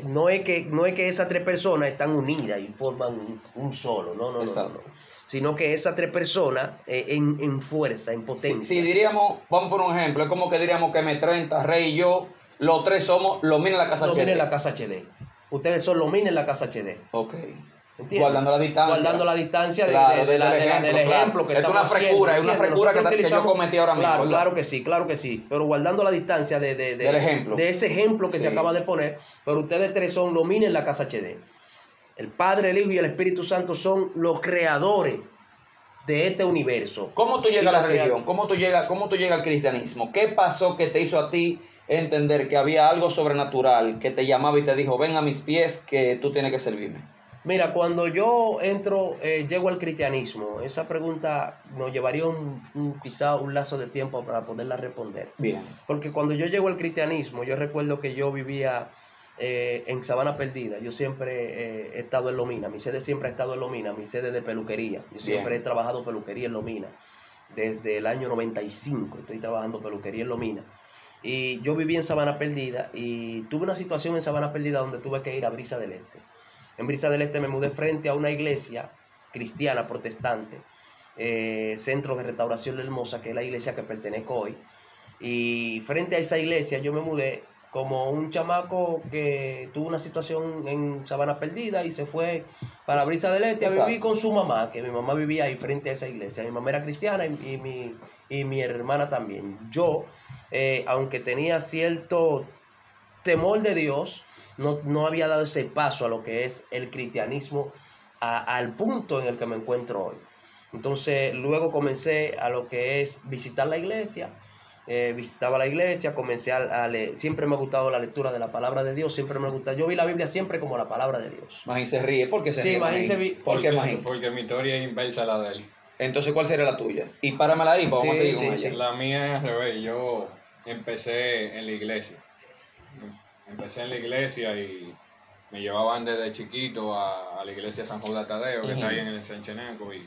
No es que esas tres personas están unidas y forman un solo, no. Sino que esas tres personas en fuerza, en potencia. Si diríamos, vamos por un ejemplo, es como que diríamos que M30, Rey y yo, los tres somos los minas en la casa Los HD. minas en la casa HD. Ustedes son los minas en la casa HD. Ok. ¿Entiendes? Guardando la distancia. Guardando la distancia Claro, del ejemplo que es estamos una frescura, haciendo, es una frescura ¿entiendes? que yo cometí ahora mismo. Claro, ¿verdad? claro que sí. Pero guardando la distancia del ejemplo. de ese ejemplo que Sí. se acaba de poner. Pero ustedes tres son los minas en la casa HD. El Padre, el Hijo y el Espíritu Santo son los creadores de este universo. ¿Cómo tú llegas Y a la los religión? ¿Cómo tú llegas al cristianismo? ¿Qué pasó que te hizo a ti entender que había algo sobrenatural que te llamaba y te dijo, ven a mis pies que tú tienes que servirme? Mira, cuando yo llego al cristianismo, esa pregunta nos llevaría quizá un lazo de tiempo para poderla responder. Bien. Porque cuando yo llego al cristianismo, yo recuerdo que yo vivía en Sabana Perdida. Yo siempre he estado en Lomina. Mi sede siempre ha estado en Lomina, mi sede de peluquería. Yo siempre he trabajado peluquería en Lomina. Desde el año 95 estoy trabajando peluquería en Lomina. Y yo viví en Sabana Perdida y tuve una situación en Sabana Perdida donde tuve que ir a Brisa del Este. En Brisa del Este me mudé frente a una iglesia cristiana protestante, Centro de Restauración La Hermosa, que es la iglesia que pertenezco hoy. Y frente a esa iglesia yo me mudé como un chamaco que tuvo una situación en Sabana Perdida y se fue para Brisa del Este a vivir con su mamá, que mi mamá vivía ahí frente a esa iglesia. Mi mamá era cristiana y mi hermana también. Yo, aunque tenía cierto temor de Dios, no había dado ese paso a lo que es el cristianismo al punto en el que me encuentro hoy. Entonces luego comencé a lo que es visitar la iglesia, visitaba la iglesia, comencé a leer. Siempre me ha gustado la lectura de la palabra de Dios, siempre me ha gustado. Yo vi la Biblia siempre como la palabra de Dios. Magín se ríe. ¿Por qué se ríe? Sí, Magín se ríe. ¿Por qué Magín? Porque mi historia es inversa a la de él. Entonces, ¿cuál sería la tuya? Y páramela ahí, vamos a seguir con ella. La mía es al revés. Yo empecé en la iglesia. Empecé en la iglesia y me llevaban desde chiquito a la iglesia San Judas Tadeo, que está ahí en el Sancheneco, y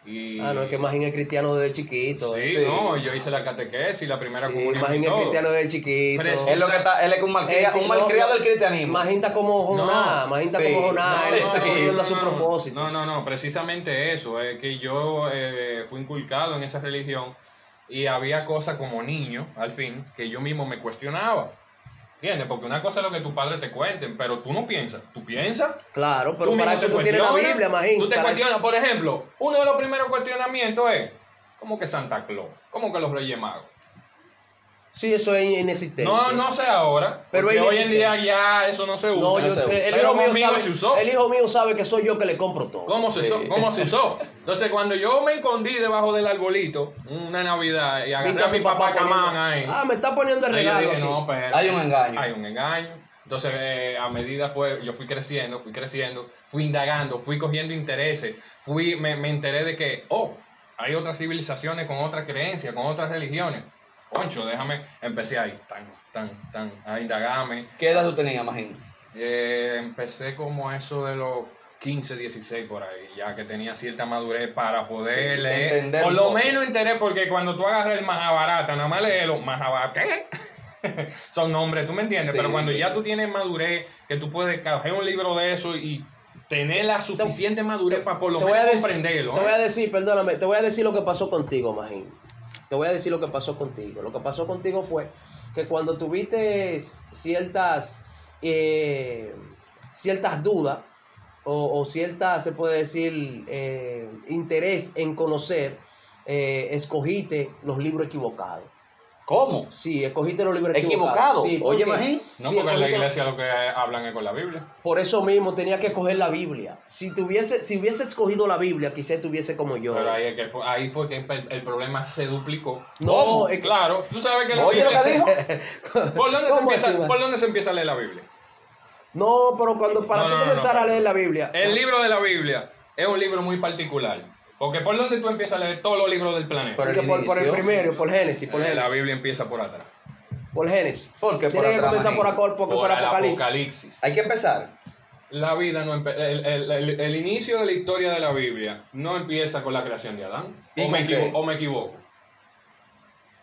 Y, no, es que Magín es cristiano desde chiquito. Sí, Sí. no, yo hice la catequesis, la primera Sí, comunión Magín y es todo. cristiano desde chiquito. Preciso. Es lo que está, él es un malcriado del cristianismo. Magín está como Jonás, Magín está sí, como Jonás, no, él no, está sí. corriendo a su propósito. No, precisamente eso, es que yo fui inculcado en esa religión y había cosas como niño, al fin, que yo mismo me cuestionaba. ¿Entiendes? Porque una cosa es lo que tus padres te cuenten, pero tú no piensas. ¿Tú piensas? Claro, pero Tú para mismo eso te tú tienes la cuestionas, Biblia, Magín. Tú te para cuestionas, por ejemplo, uno de los primeros cuestionamientos es, ¿cómo que Santa Claus? ¿Cómo que los Reyes Magos? Sí, eso es inexistente. No sé ahora, Pero porque es hoy en día inexistente. ya eso no se usa. No, no se usa. el Pero hijo mío conmigo sabe, se usó. el hijo mío sabe que soy yo que le compro todo. ¿Cómo se usó? Entonces, cuando yo me escondí debajo del arbolito, una Navidad, y agarré Viste a mi papá Camán poniendo- ahí, me está poniendo el ahí yo regalo. dije, aquí. no, pero Hay un engaño. Hay un engaño. Entonces, a medida yo fui creciendo, fui indagando, fui cogiendo intereses, me enteré de que, hay otras civilizaciones con otras creencias, con otras religiones. Concho, empecé ahí, a indagarme. ¿Qué edad tú tenías, Magín? Empecé como eso de los 15, 16 por ahí, ya que tenía cierta madurez para poder Sí, leer. entender Por un lo poco. menos enteré, porque cuando tú agarras el Mahabharata, nada más léelo, Mahabharata, ¿qué? Son nombres, ¿tú me entiendes? Sí, Pero cuando sí. ya tú tienes madurez, que tú puedes coger un libro de eso y tener la suficiente madurez para por lo Te voy a menos decir- comprenderlo. Te voy a decir, perdóname, te voy a decir lo que pasó contigo, Magín. Te voy a decir lo que pasó contigo. Lo que pasó contigo fue que cuando tuviste ciertas dudas o cierta, se puede decir, interés en conocer, escogiste los libros equivocados. ¿Cómo? Sí, escogiste los libros ¿Equivocado? equivocados. Sí, Oye, ¿por qué? Magín. No, Sí, porque en la escogiste- iglesia lo que hablan es con la Biblia. Por eso mismo tenía que escoger la Biblia. Si hubiese escogido la Biblia, quizás estuviese como yo. Pero ahí fue que el problema se duplicó. No, ¿Cómo? es que- Claro, tú sabes que la Oye lo que dijo. ¿Por dónde, ¿Cómo así, ¿Por dónde se empieza a leer la Biblia? No, pero para tú comenzar a leer la Biblia. El libro de la Biblia es un libro muy particular. Porque ¿por dónde tú empiezas a leer todos los libros del planeta? Por el Porque por el inicio. primero, por Génesis, por La Génesis. Biblia empieza por atrás. Por Génesis. ¿Por qué por Tiene que atrás, comenzar Magín? por el Apocalipsis. Apocalipsis. Hay que empezar. La vida no el inicio de la historia de la Biblia no empieza con la creación de Adán. ¿Y ¿O me con qué? equivoco?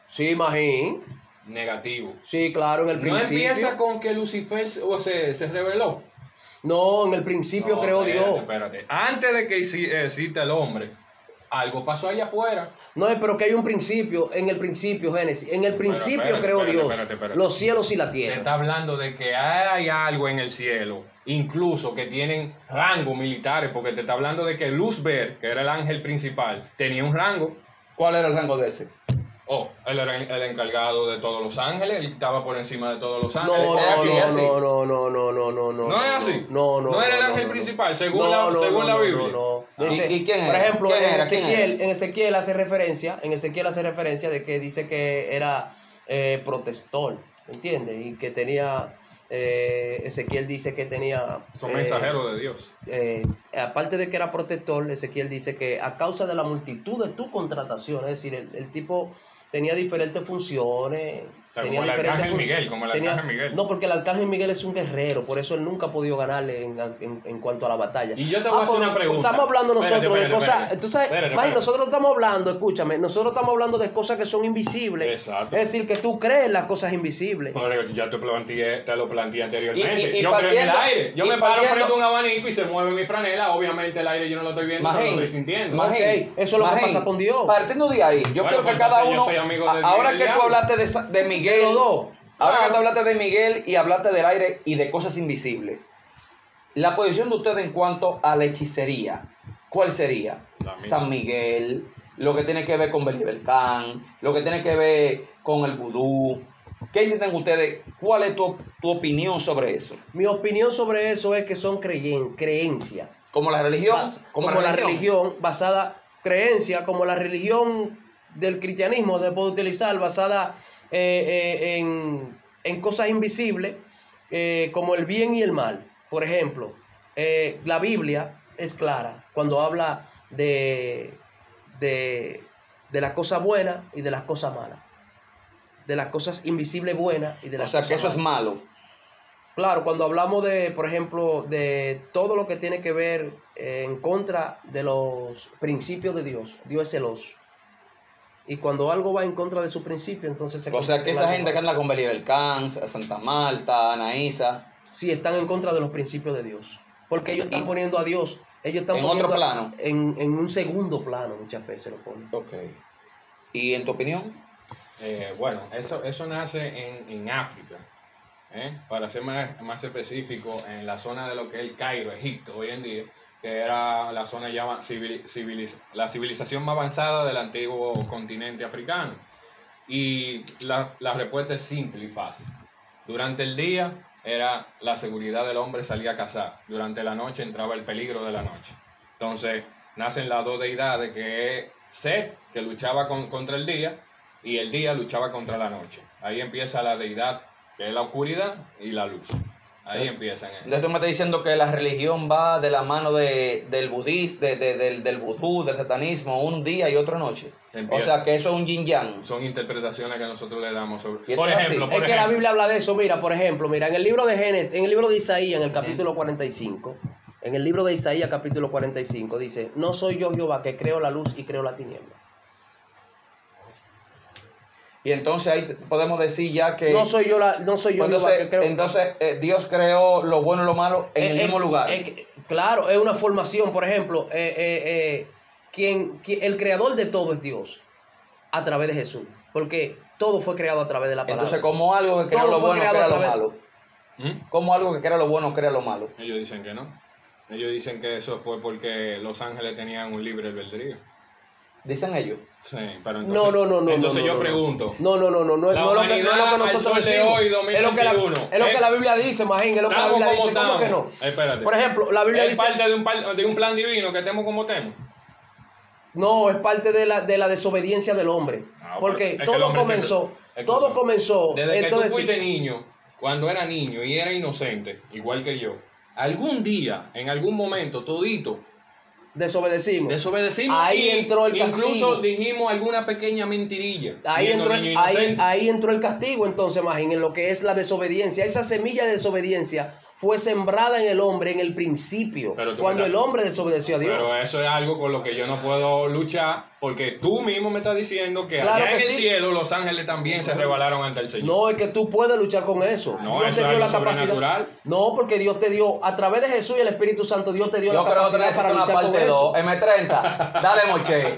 Sí, Magín. Negativo. Sí, claro, en el No principio. empieza con que Lucifer se rebeló. No, en el principio No, creó Dios. Espérate. Antes de que exista el hombre, algo pasó allá afuera. No, pero que hay un principio, en el principio, Génesis. En el principio espérate, creó espérate, Dios espérate. los cielos y la Te tierra. está hablando de que hay algo en el cielo, incluso que tienen rangos militares, porque te está hablando de que Luzbel, que era el ángel principal, tenía un rango. ¿Cuál era el rango de ese? Él era el encargado de todos los ángeles, él estaba por encima de todos los No, ángeles. no, así, no, es así. ¿No es así? No, ¿No era el ángel principal, según la Biblia? No. ¿Y quién Por era? ejemplo, ¿Quién en era? ¿Quién Ezequiel hace referencia de que dice que era protector, ¿entiendes? Y que tenía, Ezequiel dice que tenía... Son mensajeros de Dios. Aparte de que era protector, Ezequiel dice que a causa de la multitud de tu contratación, es decir, el tipo tenía diferentes funciones. O sea, tenía como el diferentes arcángel funciones. Miguel, como el arcángel Miguel. No, porque el arcángel Miguel es un guerrero, por eso él nunca ha podido ganarle en cuanto a la batalla. Y yo te voy a hacer una pregunta. Estamos hablando nosotros Espérate, de cosas. espérate. Entonces, Espérate, Magín, espérate. nosotros estamos hablando, escúchame, nosotros estamos hablando de cosas que son invisibles. Exacto. Es decir, que tú crees en las cosas invisibles. Pero ya te lo planteé anteriormente. Y yo creo en el partiendo- aire. Yo y me paro partiendo- frente a un abanico y se mueve mi franela. Obviamente el aire yo no lo estoy viendo, pero lo estoy sintiendo. Magín, Ok, eso es lo que pasa con Dios. Partiendo de ahí, yo Bueno, creo que pues cada entonces yo uno. soy amigo del Ahora del que tú diablo. hablaste de Miguel. De los dos. Ahora Claro. que tú hablaste de Miguel y hablaste del aire y de cosas invisibles. La posición de ustedes en cuanto a la hechicería, ¿cuál sería? La misma. San Miguel, lo que tiene que ver con Belibelcán, lo que tiene que ver con el vudú. ¿Qué entienden ustedes? ¿Cuál es tu opinión sobre eso? Mi opinión sobre eso es que son creencias. ¿Como la religión? Como la religión basada, creencia, como la religión del cristianismo, se puede utilizar basada en cosas invisibles, como el bien y el mal. Por ejemplo, la Biblia es clara cuando habla de las cosas buenas y de las cosas malas. De las cosas invisibles buenas y de las O sea, cosas que eso es malas. malo. Claro, cuando hablamos de, por ejemplo, de todo lo que tiene que ver en contra de los principios de Dios, Dios es celoso. Y cuando algo va en contra de su principio, entonces se O sea, que esa convierte en gente que algo anda con Belial Cans, Santa Marta, Anaísa, sí están en contra de los principios de Dios. Porque ellos están poniendo a Dios, ellos están ¿En poniendo otro plano? en un segundo plano, muchas veces lo ponen. ok. ¿Y en tu opinión? Bueno, eso nace en África. Para ser más específico, en la zona de lo que es el Cairo, Egipto, hoy en día, que era la zona ya la civilización más avanzada del antiguo continente africano. Y la respuesta es simple y fácil. Durante el día era la seguridad del hombre, salía a cazar. Durante la noche entraba el peligro de la noche. Entonces nacen las dos deidades, que es Set, que luchaba contra el día, y el día luchaba contra la noche. Ahí empieza la deidad, que es la oscuridad, y la luz. Ahí empiezan. Entonces tú me estás diciendo que la religión va de la mano del budismo, del vudú, del satanismo, un día y otra noche. Empieza. O sea, que eso es un yin yang. Son interpretaciones que nosotros le damos Y sobre. eso Por es así. ejemplo, Es que la Biblia habla de eso, mira, por ejemplo, mira, en el libro de Génesis, en el libro de Isaías, en el capítulo 45, en el libro de Isaías, capítulo 45, dice, no soy yo Jehová que creo la luz y creo la tiniebla. Y entonces ahí podemos decir ya que... No soy yo Jehová que creo. Entonces Dios creó lo bueno y lo malo en el mismo lugar. Claro, es una formación, por ejemplo, el creador de todo es Dios, a través de Jesús, porque todo fue creado a través de la palabra. Entonces, como algo que crea Todo lo fue bueno, creado crea a lo través- malo. ¿Mm? Como algo que crea lo bueno, crea lo malo. Ellos dicen que no. Ellos dicen que eso fue porque los ángeles tenían un libre albedrío. Dicen ellos. Sí, pero entonces, No. entonces no, yo no. pregunto. No es lo que humanidad nosotros al sol de decimos. hoy, Es lo que 2021, es lo que la Biblia dice, Magín, es lo que la Estamos Biblia como dice, ¿cómo que no? estamos. Espérate. Por ejemplo, la Biblia es dice... parte de un plan divino que estemos como estemos. No, es parte de la desobediencia del hombre. Ah, Porque pero es que el todo hombre comenzó, siempre- todo escucha, comenzó. Desde que entonces, tú fuiste niño, cuando era niño y era inocente, igual que yo, algún día, en algún momento, todito, desobedecimos. desobedecimos. Ahí y entró el castigo. Incluso dijimos alguna pequeña mentirilla. Ahí siendo entró, niño inocente. ahí entró el castigo, entonces, Magín, en lo que es la desobediencia. Esa semilla de desobediencia fue sembrada en el hombre en el principio, Pero tú cuando me el hombre desobedeció a Dios. Pero eso es algo con lo que yo no puedo luchar, porque tú mismo me estás diciendo que Claro allá que en el sí. cielo los ángeles también se rebelaron ante el Señor. No, es que tú puedes luchar con eso. No, Dios eso te es dio la algo capacidad. sobrenatural. No, porque Dios te dio, a través de Jesús y el Espíritu Santo, Dios te dio Yo la creo que capacidad para necesito una luchar con parte eso. 2. M30. Dale, Moche.